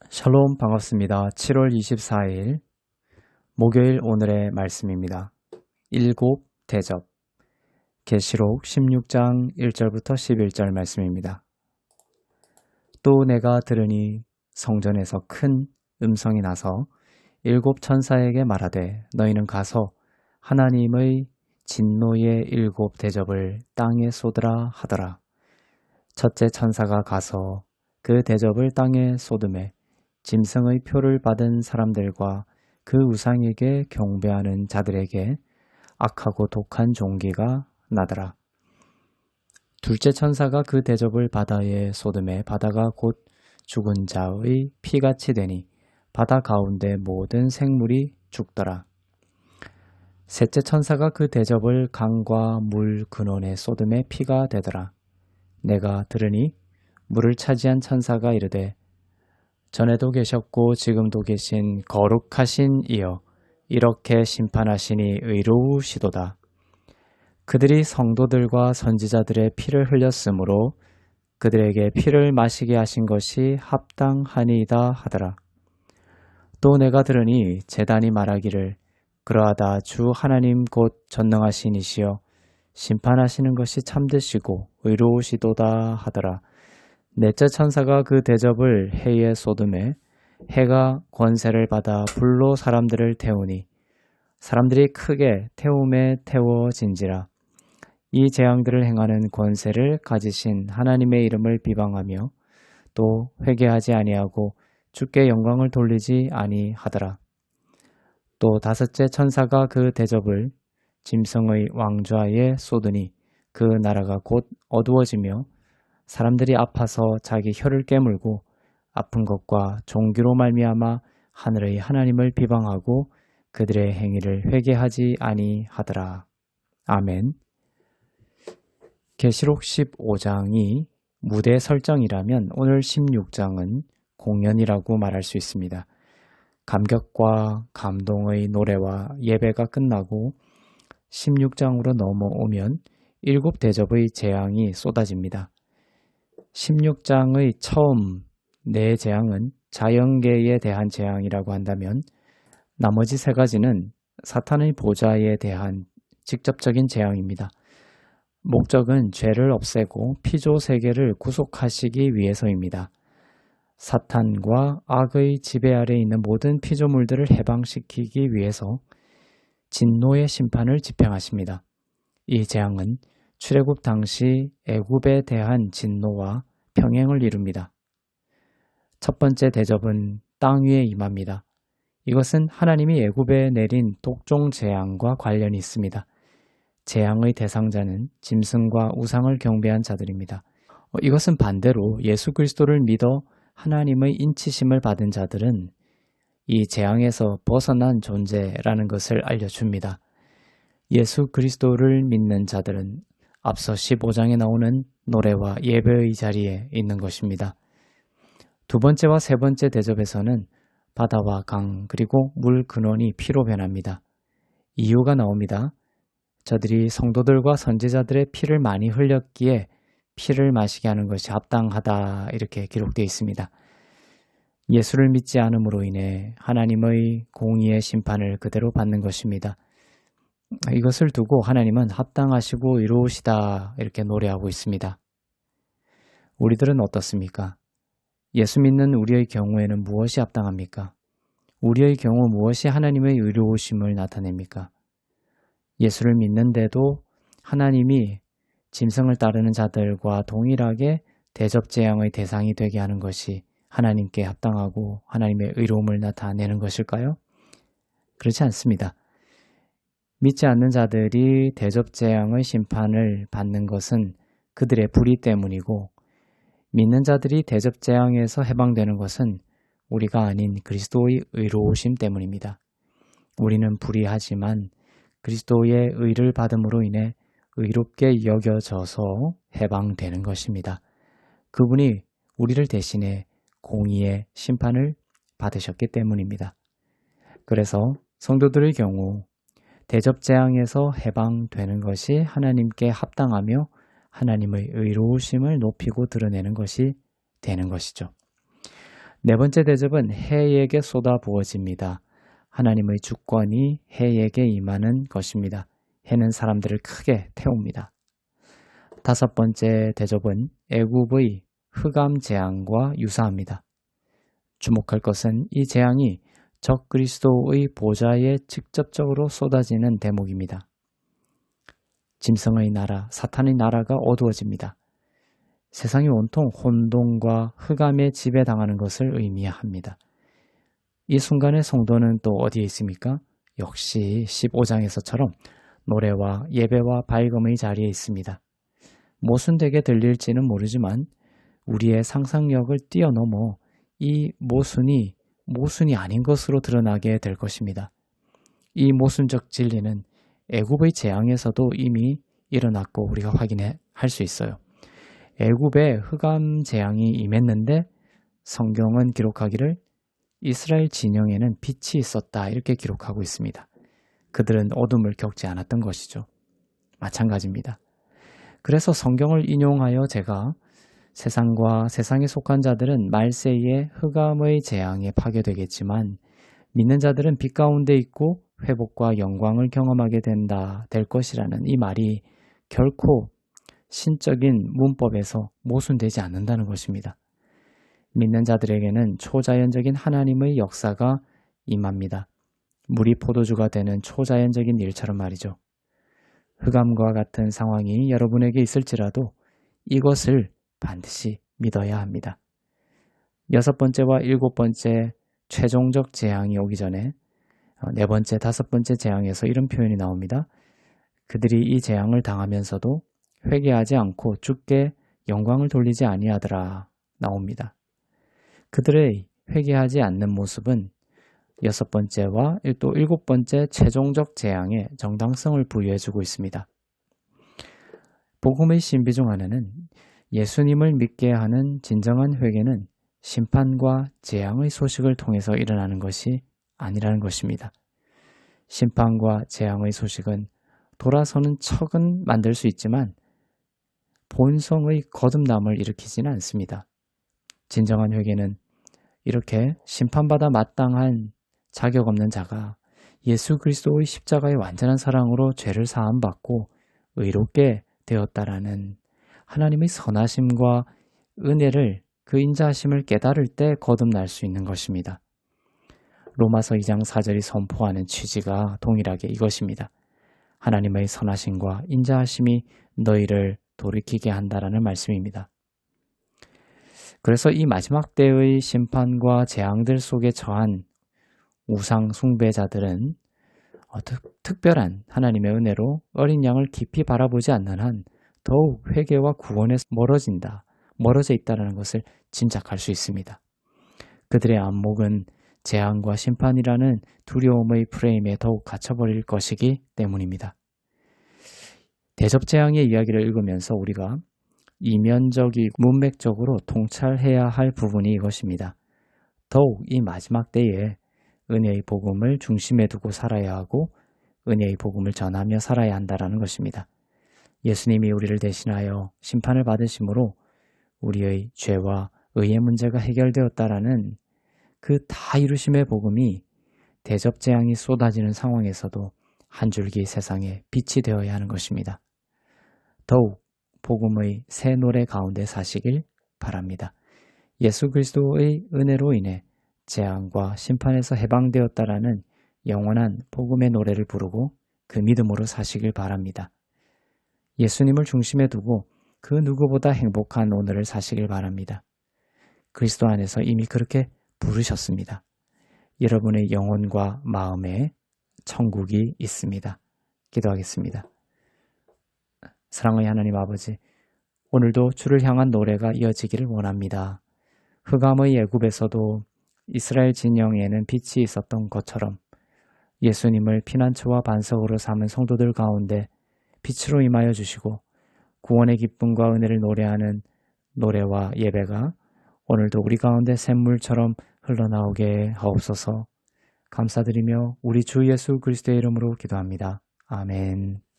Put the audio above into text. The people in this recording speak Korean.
샬롬 반갑습니다. 7월 24일 목요일 오늘의 말씀입니다. 일곱 대접 계시록 16장 1절부터 11절 말씀입니다. 또 내가 들으니 성전에서 큰 음성이 나서 일곱 천사에게 말하되 너희는 가서 하나님의 진노의 일곱 대접을 땅에 쏟으라 하더라. 첫째 천사가 가서 그 대접을 땅에 쏟음에 짐승의 표를 받은 사람들과 그 우상에게 경배하는 자들에게 악하고 독한 종기가 나더라. 둘째 천사가 그 대접을 바다에 쏟음에 바다가 곧 죽은 자의 피같이 되니 바다 가운데 모든 생물이 죽더라. 셋째 천사가 그 대접을 강과 물 근원에 쏟음에 피가 되더라. 내가 들으니 물을 차지한 천사가 이르되 전에도 계셨고 지금도 계신 거룩하신 이여 이렇게 심판하시니 의로우시도다. 그들이 성도들과 선지자들의 피를 흘렸으므로 그들에게 피를 마시게 하신 것이 합당하니이다 하더라. 또 내가 들으니 제단이 말하기를 그러하다 주 하나님 곧 전능하신 이시여 심판하시는 것이 참되시고 의로우시도다 하더라. 넷째 천사가 그 대접을 해에 쏟음에 해가 권세를 받아 불로 사람들을 태우니 사람들이 크게 태움에 태워진지라. 이 재앙들을 행하는 권세를 가지신 하나님의 이름을 비방하며 또 회개하지 아니하고 주께 영광을 돌리지 아니하더라. 또 다섯째 천사가 그 대접을 짐승의 왕좌에 쏟으니 그 나라가 곧 어두워지며 사람들이 아파서 자기 혀를 깨물고 아픈 것과 종기로 말미암아 하늘의 하나님을 비방하고 그들의 행위를 회개하지 아니하더라. 아멘. 계시록 15장이 무대 설정이라면 오늘 16장은 공연이라고 말할 수 있습니다. 감격과 감동의 노래와 예배가 끝나고 16장으로 넘어오면 일곱 대접의 재앙이 쏟아집니다. 16장의 처음 네 재앙은 자연계에 대한 재앙이라고 한다면 나머지 세 가지는 사탄의 보좌에 대한 직접적인 재앙입니다. 목적은 죄를 없애고 피조 세계를 구속하시기 위해서입니다. 사탄과 악의 지배 아래 있는 모든 피조물들을 해방시키기 위해서 진노의 심판을 집행하십니다. 이 재앙은 출애굽 당시 애굽에 대한 진노와 평행을 이룹니다. 첫 번째 대접은 땅 위에 임합니다. 이것은 하나님이 애굽에 내린 독종 재앙과 관련이 있습니다. 재앙의 대상자는 짐승과 우상을 경배한 자들입니다. 이것은 반대로 예수 그리스도를 믿어 하나님의 인치심을 받은 자들은 이 재앙에서 벗어난 존재라는 것을 알려줍니다. 예수 그리스도를 믿는 자들은 앞서 15장에 나오는 노래와 예배의 자리에 있는 것입니다. 두 번째와 세 번째 대접에서는 바다와 강 그리고 물 근원이 피로 변합니다. 이유가 나옵니다. 저들이 성도들과 선지자들의 피를 많이 흘렸기에 피를 마시게 하는 것이 합당하다 이렇게 기록되어 있습니다. 예수를 믿지 않음으로 인해 하나님의 공의의 심판을 그대로 받는 것입니다. 이것을 두고 하나님은 합당하시고 의로우시다 이렇게 노래하고 있습니다. 우리들은 어떻습니까? 예수 믿는 우리의 경우에는 무엇이 합당합니까? 우리의 경우 무엇이 하나님의 의로우심을 나타냅니까? 예수를 믿는데도 하나님이 짐승을 따르는 자들과 동일하게 대접재앙의 대상이 되게 하는 것이 하나님께 합당하고 하나님의 의로움을 나타내는 것일까요? 그렇지 않습니다. 믿지 않는 자들이 대접재앙의 심판을 받는 것은 그들의 불의 때문이고 믿는 자들이 대접재앙에서 해방되는 것은 우리가 아닌 그리스도의 의로우심 때문입니다. 우리는 불의하지만 그리스도의 의를 받음으로 인해 의롭게 여겨져서 해방되는 것입니다. 그분이 우리를 대신해 공의의 심판을 받으셨기 때문입니다. 그래서 성도들의 경우 대접재앙에서 해방되는 것이 하나님께 합당하며 하나님의 의로우심을 높이고 드러내는 것이 되는 것이죠. 네 번째 대접은 해에게 쏟아 부어집니다. 하나님의 주권이 해에게 임하는 것입니다. 해는 사람들을 크게 태웁니다. 다섯 번째 대접은 애굽의 흑암 재앙과 유사합니다. 주목할 것은 이 재앙이 적 그리스도의 보좌에 직접적으로 쏟아지는 대목입니다. 짐승의 나라, 사탄의 나라가 어두워집니다. 세상이 온통 혼돈과 흑암에 지배당하는 것을 의미합니다. 이 순간의 성도는 또 어디에 있습니까? 역시 15장에서처럼 노래와 예배와 밝음의 자리에 있습니다. 모순되게 들릴지는 모르지만 우리의 상상력을 뛰어넘어 이 모순이 아닌 것으로 드러나게 될 것입니다. 이 모순적 진리는 애굽의 재앙에서도 이미 일어났고 우리가 확인할 수 있어요. 애굽에 흑암 재앙이 임했는데 성경은 기록하기를 이스라엘 진영에는 빛이 있었다 이렇게 기록하고 있습니다. 그들은 어둠을 겪지 않았던 것이죠. 마찬가지입니다. 그래서 성경을 인용하여 제가 세상과 세상에 속한 자들은 말세에 흑암의 재앙에 파괴되겠지만 믿는 자들은 빛 가운데 있고 회복과 영광을 경험하게 될 것이라는 이 말이 결코 신적인 문법에서 모순되지 않는다는 것입니다. 믿는 자들에게는 초자연적인 하나님의 역사가 임합니다. 물이 포도주가 되는 초자연적인 일처럼 말이죠. 흑암과 같은 상황이 여러분에게 있을지라도 이것을 반드시 믿어야 합니다. 여섯 번째와 일곱 번째 최종적 재앙이 오기 전에 네 번째, 다섯 번째 재앙에서 이런 표현이 나옵니다. 그들이 이 재앙을 당하면서도 회개하지 않고 주께 영광을 돌리지 아니하더라 나옵니다. 그들의 회개하지 않는 모습은 여섯 번째와 또 일곱 번째 최종적 재앙에 정당성을 부여해주고 있습니다. 복음의 신비 중 하나는 예수님을 믿게 하는 진정한 회개는 심판과 재앙의 소식을 통해서 일어나는 것이 아니라는 것입니다. 심판과 재앙의 소식은 돌아서는 척은 만들 수 있지만 본성의 거듭남을 일으키지는 않습니다. 진정한 회개는 이렇게 심판받아 마땅한 자격 없는 자가 예수 그리스도의 십자가의 완전한 사랑으로 죄를 사함받고 의롭게 되었다라는 하나님의 선하심과 은혜를 그 인자하심을 깨달을 때 거듭날 수 있는 것입니다. 로마서 2장 4절이 선포하는 취지가 동일하게 이것입니다. 하나님의 선하심과 인자하심이 너희를 돌이키게 한다라는 말씀입니다. 그래서 이 마지막 때의 심판과 재앙들 속에 처한 우상 숭배자들은 특별한 하나님의 은혜로 어린 양을 깊이 바라보지 않는 한 더욱 회개와 구원에서 멀어져 있다는 것을 짐작할 수 있습니다. 그들의 안목은 재앙과 심판이라는 두려움의 프레임에 더욱 갇혀버릴 것이기 때문입니다. 대접재앙의 이야기를 읽으면서 우리가 이면적이고 문맥적으로 통찰해야 할 부분이 이것입니다. 더욱 이 마지막 때에 은혜의 복음을 중심에 두고 살아야 하고 은혜의 복음을 전하며 살아야 한다는 것입니다. 예수님이 우리를 대신하여 심판을 받으심으로 우리의 죄와 의의 문제가 해결되었다라는 그 다 이루심의 복음이 대접재앙이 쏟아지는 상황에서도 한 줄기 세상에 빛이 되어야 하는 것입니다. 더욱 복음의 새 노래 가운데 사시길 바랍니다. 예수 그리스도의 은혜로 인해 재앙과 심판에서 해방되었다라는 영원한 복음의 노래를 부르고 그 믿음으로 사시길 바랍니다. 예수님을 중심에 두고 그 누구보다 행복한 오늘을 사시길 바랍니다. 그리스도 안에서 이미 그렇게 부르셨습니다. 여러분의 영혼과 마음에 천국이 있습니다. 기도하겠습니다. 사랑의 하나님 아버지, 오늘도 주를 향한 노래가 이어지기를 원합니다. 흑암의 애굽에서도 이스라엘 진영에는 빛이 있었던 것처럼 예수님을 피난처와 반석으로 삼은 성도들 가운데 빛으로 임하여 주시고 구원의 기쁨과 은혜를 노래하는 노래와 예배가 오늘도 우리 가운데 샘물처럼 흘러나오게 하옵소서. 감사드리며 우리 주 예수 그리스도의 이름으로 기도합니다. 아멘.